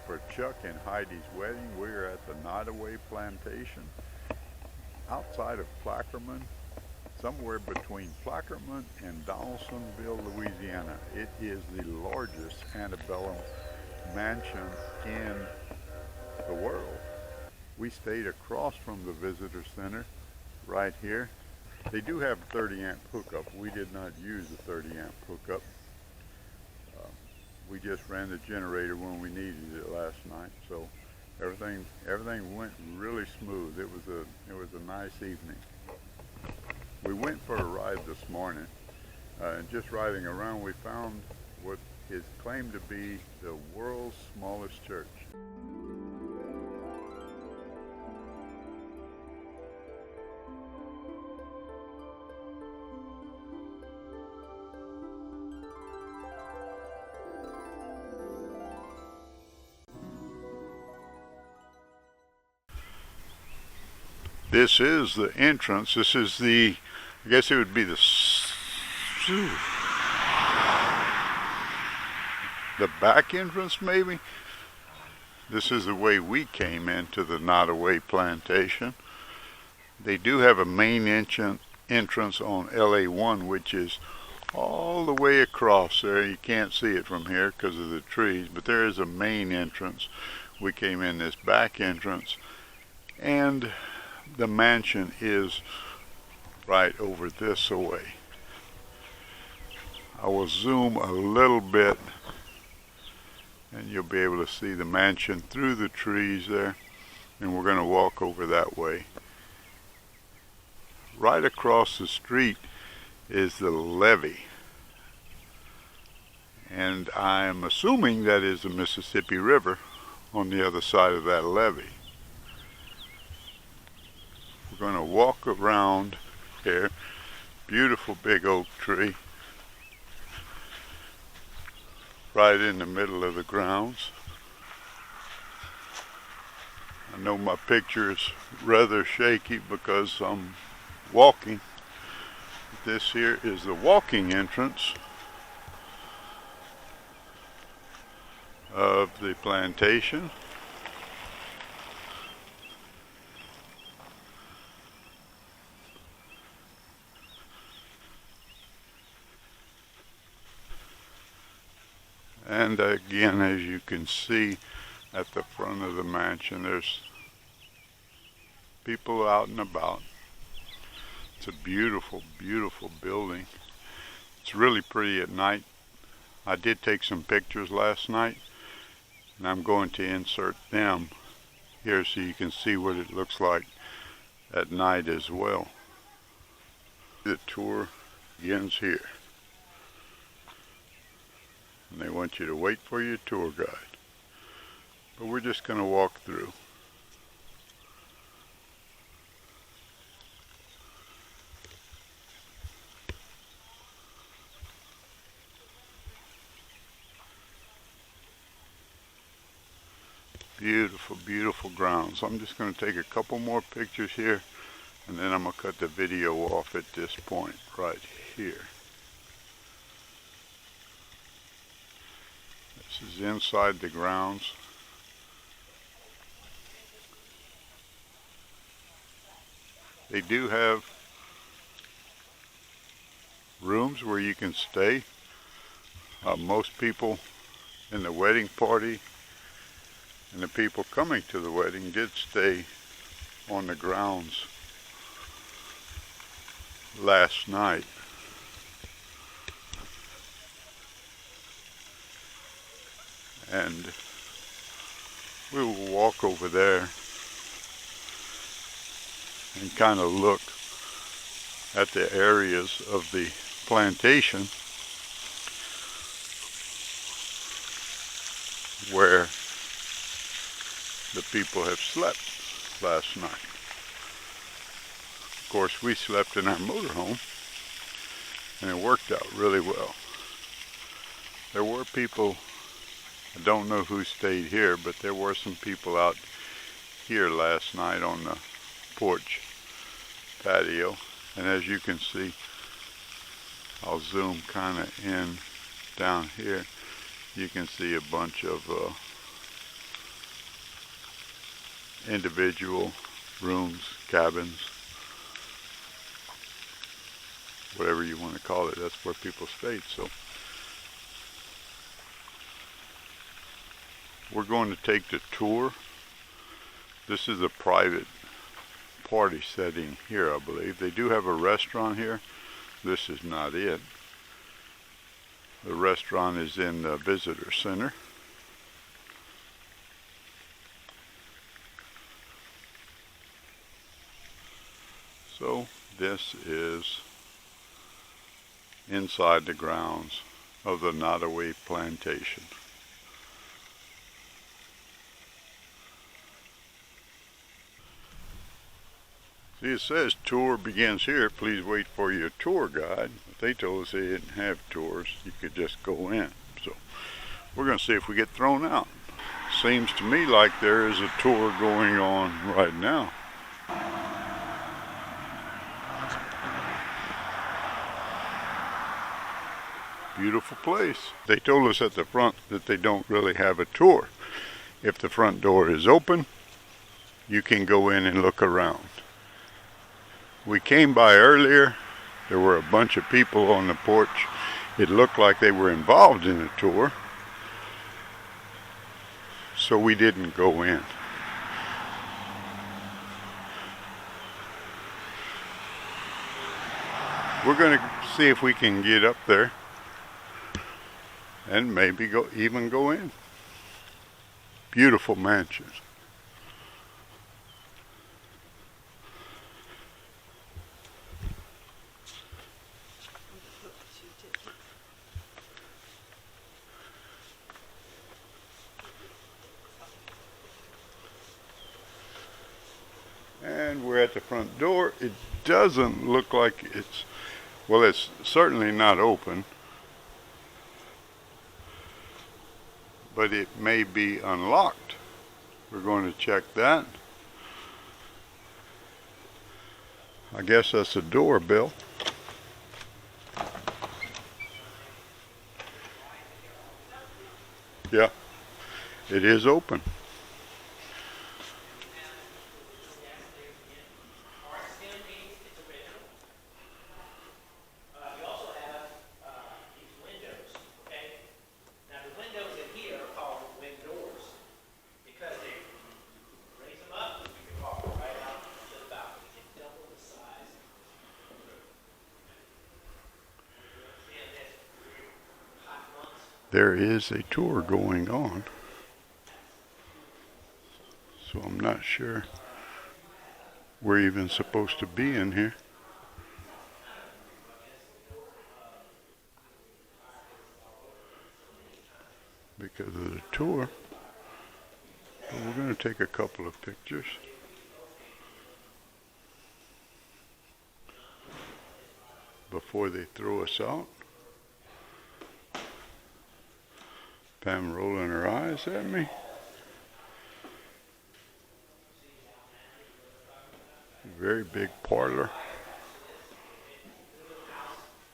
For Chuck and Heidi's wedding, we're at the Nottoway Plantation outside of Plaquemine, somewhere between Plaquemine and Donaldsonville, Louisiana. It is the largest antebellum mansion in the world. We stayed across from the visitor center right here. They do have a 30 amp hookup. We did not use the 30 amp hookup. We just ran the generator when we needed it last night, so everything went really smooth. It was a nice evening. We went for a ride this morning, and just riding around, we found what is claimed to be the world's smallest church. This is the entrance. This is I guess it would be the back entrance maybe. This is the way we came into the Nottoway Plantation. They do have a main entrance on LA1, which is all the way across there. You can't see it from here because of the trees, but there is a main entrance. We came in this back entrance, and the mansion is right over this way. I will zoom a little bit and you'll be able to see the mansion through the trees there, and we're going to walk over that way. Right across the street is the levee, and I'm assuming that is the Mississippi River on the other side of that levee. We're going to walk around here. Beautiful big oak tree right in the middle of the grounds. I know my picture is rather shaky because I'm walking. This here is the walking entrance of the plantation. And again, as you can see at the front of the mansion, there's people out and about. It's a beautiful, beautiful building. It's really pretty at night. I did take some pictures last night, and I'm going to insert them here so you can see what it looks like at night as well. The tour begins here, and they want you to wait for your tour guide. But we're just going to walk through. Beautiful, beautiful grounds. I'm just going to take a couple more pictures here, and then I'm going to cut the video off at this point right here. This is inside the grounds. They do have rooms where you can stay. Most people in the wedding party and the people coming to the wedding did stay on the grounds last night. And we will walk over there and kind of look at the areas of the plantation where the people have slept last night. Of course, we slept in our motorhome, and it worked out really well. There were people, I don't know who stayed here, but there were some people out here last night on the porch patio. And as you can see, I'll zoom kind of in down here. You can see a bunch of individual rooms, cabins, whatever you want to call it. That's where people stayed. So we're going to take the tour. This is a private party setting here, I believe. They do have a restaurant here. This is not it. The restaurant is in the visitor center. So this is inside the grounds of the Nottoway Plantation. See, it says tour begins here. Please wait for your tour guide. But they told us they didn't have tours. You could just go in. So we're going to see if we get thrown out. Seems to me like there is a tour going on right now. Beautiful place. They told us at the front that they don't really have a tour. If the front door is open, you can go in and look around. We came by earlier. There were a bunch of people on the porch. It looked like they were involved in a tour, so we didn't go in. We're going to see if we can get up there and maybe even go in. Beautiful mansions. And we're at the front door. It doesn't look like it's, well, it's certainly not open, but it may be unlocked. We're going to check that. I guess that's a doorbell. Yeah, it is open. There is a tour going on, so I'm not sure we're even supposed to be in here. Because of the tour. But we're going to take a couple of pictures. Before they throw us out. Pam rolling her eyes at me. Very big parlor.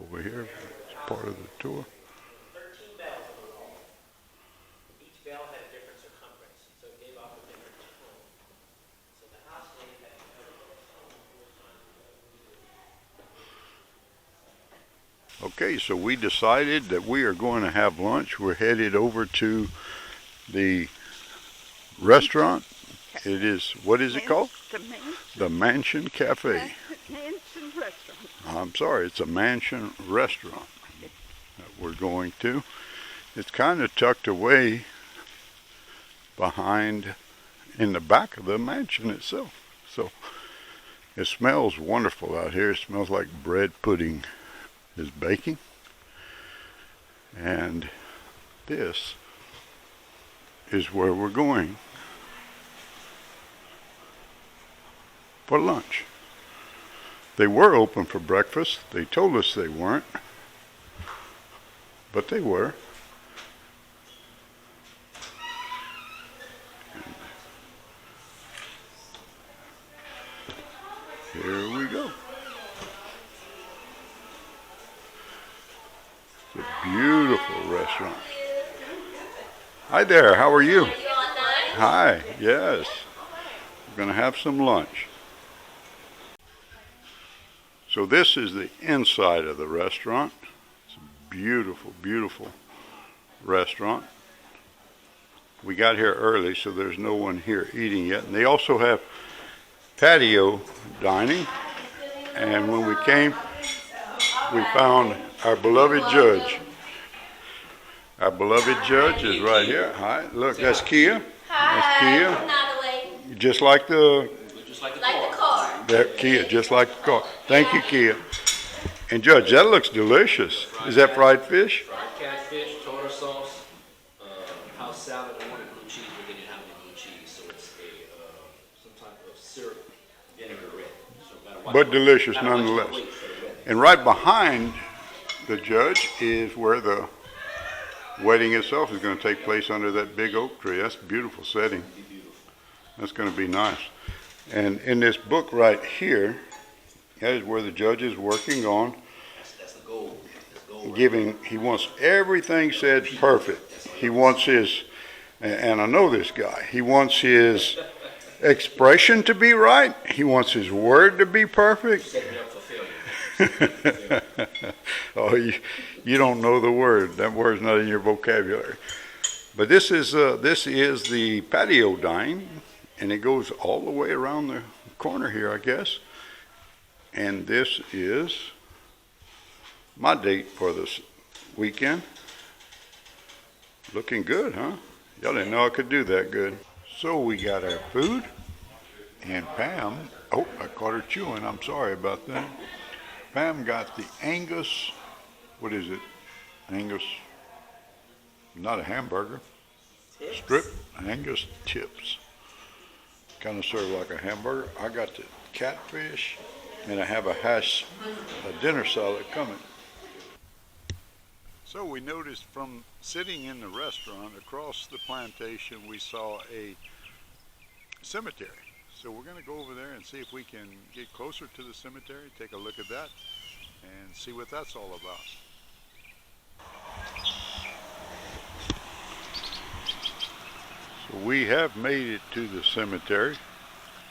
Over here, it's part of the tour. 13 bells on the wall. Each bell had a different circumference, so it gave off a different tone. So the house name had Okay, so we decided that we are going to have lunch. We're headed over to the restaurant. It is, what is it called? The Mansion Cafe. Mansion Restaurant. I'm sorry, it's a mansion restaurant that we're going to. It's kind of tucked away behind, in the back of the mansion itself. So it smells wonderful out here. It smells like bread pudding is baking. And this is where we're going for lunch. They were open for breakfast. They told us they weren't, but they were. Here we go. It's a beautiful restaurant. Hi there, how are you? Hi, yes. going to have some lunch. So this is the inside of the restaurant. It's a beautiful, beautiful restaurant. We got here early, so there's no one here eating yet. And they also have patio dining. And when we came, we found our beloved judge. Our beloved judge is right here. Hi, look, that's Kia. That's Kia. Nottoway. Just like the Like the car. There, Kia, just like the car. Thank you, Kia. And Judge, that looks delicious. Is that fried fish? Fried catfish, tartar sauce, house salad. I wanted blue cheese, but they didn't have any blue cheese, so it's some type of syrup, vinaigrette. So But delicious nonetheless. And right behind the judge is where the wedding itself is going to take place under that big oak tree. That's a beautiful setting. That's going to be nice. And in this book right here, that is where the judge is working on that's the goal. giving, he wants everything said perfect. He wants his, and I know this guy, he wants his expression to be right. He wants his word to be perfect. Set me up for failure. Oh, you don't know the word. That word's not in your vocabulary. But this is the patio dining, and it goes all the way around the corner here, I guess. And this is my date for this weekend. Looking good, huh? Y'all didn't know I could do that good. So we got our food, and Pam, oh, I caught her chewing. I'm sorry about that. Pam got the Angus, what is it? Angus, not a hamburger. Tips. Strip Angus tips. Kind of served like a hamburger. I got the catfish, and I have a dinner salad coming. So we noticed from sitting in the restaurant across the plantation, we saw a cemetery. So we're going to go over there and see if we can get closer to the cemetery, take a look at that, and see what that's all about. So we have made it to the cemetery.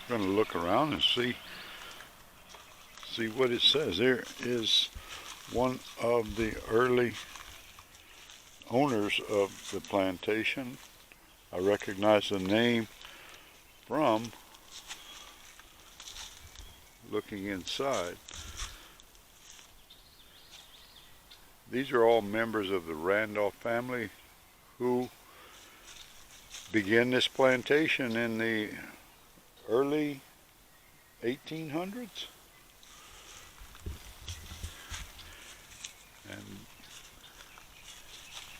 We're going to look around and see what it says. There is one of the early owners of the plantation. I recognize the name from looking inside. These are all members of the Randolph family who began this plantation in the early 1800s. And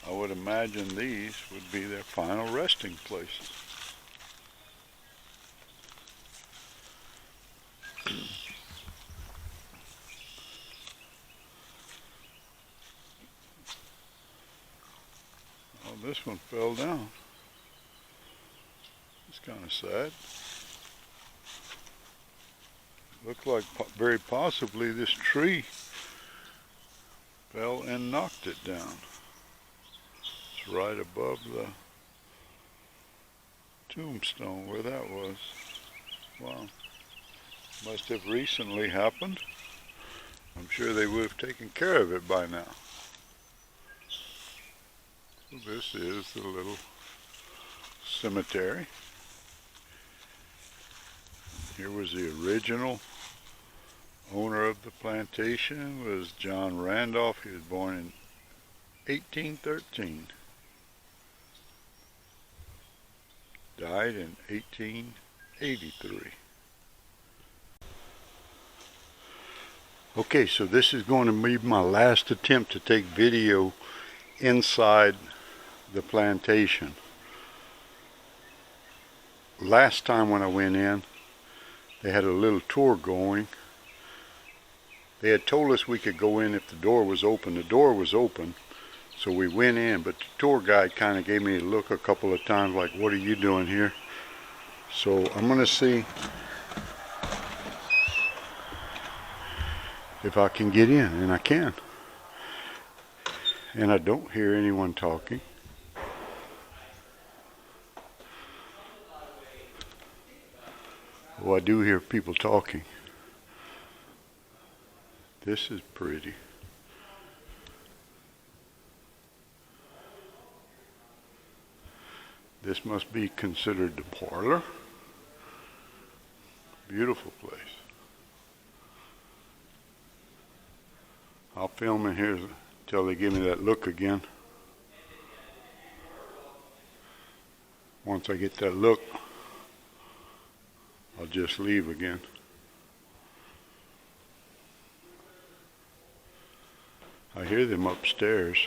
I would imagine these would be their final resting places. Oh, this one fell down. It's kind of sad. Looks like very possibly this tree fell and knocked it down. It's right above the tombstone where that was. Wow. Must have recently happened. I'm sure they would have taken care of it by now. So this is the little cemetery. Here was the original owner of the plantation, was John Randolph. He was born in 1813. Died in 1883. Okay, so this is going to be my last attempt to take video inside the plantation. Last time when I went in, they had a little tour going. They had told us we could go in if the door was open. The door was open, so we went in, but the tour guide kind of gave me a look a couple of times like, what are you doing here? So I'm going to see if I can get in, and I can. And I don't hear anyone talking. Oh, I do hear people talking. This is pretty. This must be considered the parlor. Beautiful place. I'll film in here until they give me that look again. Once I get that look, I'll just leave again. I hear them upstairs.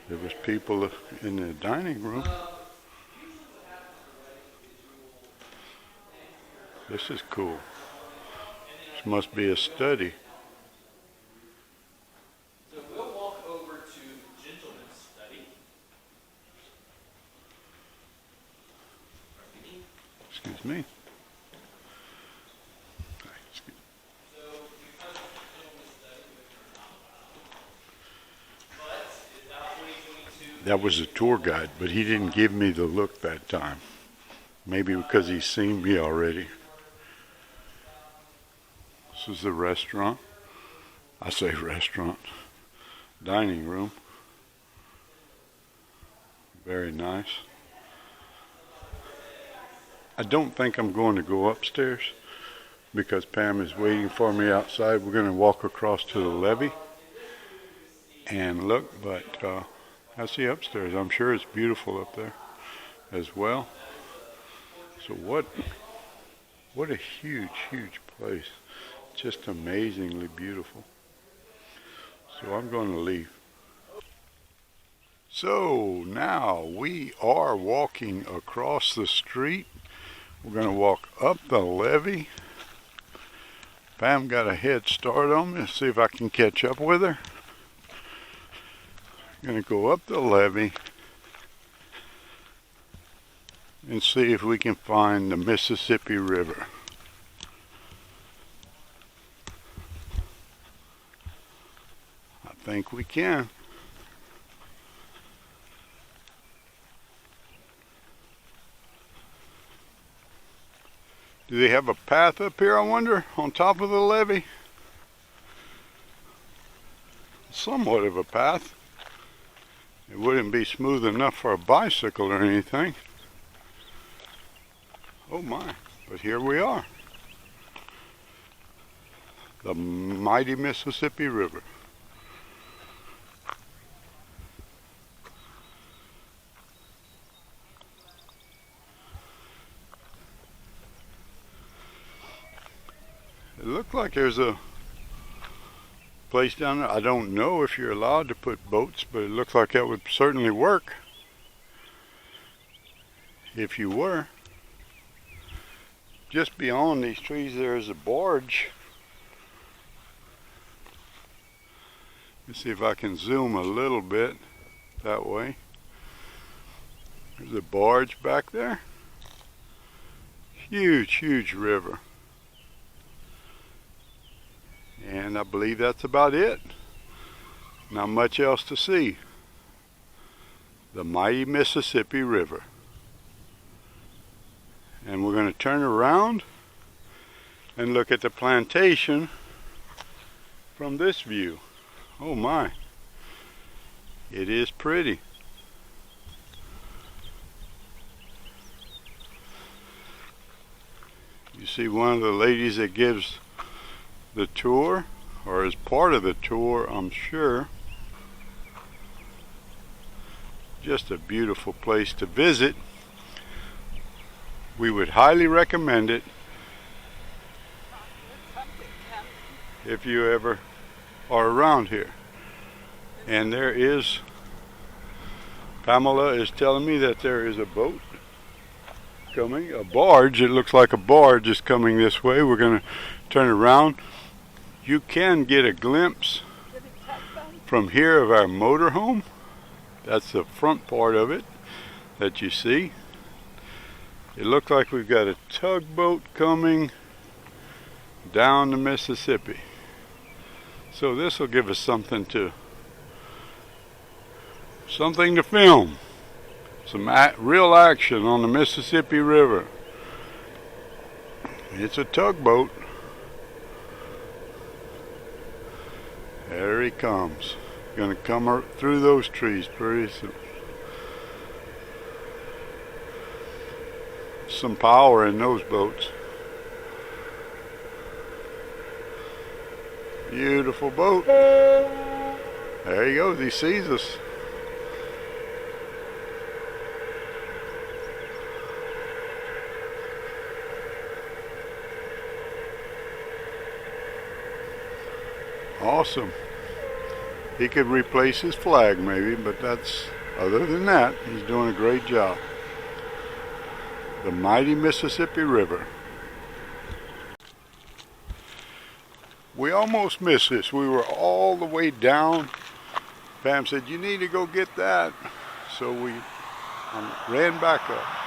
There was people in the dining room. This is cool. This must be a study. So we'll walk over to gentleman's study. Excuse me. That was a tour guide, but he didn't give me the look that time. Maybe because he's seen me already. This is the restaurant. I say restaurant. Dining room. Very nice. I don't think I'm going to go upstairs because Pam is waiting for me outside. We're going to walk across to the levee and look, but I see upstairs. I'm sure it's beautiful up there as well. So what a huge, huge place. Just amazingly beautiful. So I'm going to leave. So now we are walking across the street. We're going to walk up the levee. Pam got a head start on me. Let's see if I can catch up with her. Going to go up the levee and see if we can find the Mississippi River. I think we can. Do they have a path up here, I wonder, on top of the levee? Somewhat of a path. It wouldn't be smooth enough for a bicycle or anything. Oh my, but here we are. The mighty Mississippi River. It looked like there's a place down there. I don't know if you're allowed to put boats, but it looks like that would certainly work if you were. Just beyond these trees there is a barge. Let's see if I can zoom a little bit that way. There's a barge back there. Huge, huge river. And I believe that's about it. Not much else to see. The mighty Mississippi River. And we're going to turn around and look at the plantation from this view. Oh my. It is pretty. You see one of the ladies that gives the tour, or as part of the tour, I'm sure. Just a beautiful place to visit. We would highly recommend it if you ever are around here. And there is, Pamela is telling me that there is a boat coming, a barge. It looks like a barge is coming this way. We're going to turn around. You can get a glimpse from here of our motorhome. That's the front part of it that you see. It looks like we've got a tugboat coming down the Mississippi. So this will give us something to something to film. Some real action on the Mississippi River. It's a tugboat. There he comes. Gonna come through those trees pretty soon. Some power in those boats. Beautiful boat. There he goes. He sees us. Awesome. He could replace his flag maybe, but other than that, he's doing a great job. The mighty Mississippi River. We almost missed this. We were all the way down. Pam said, "You need to go get that." So we ran back up.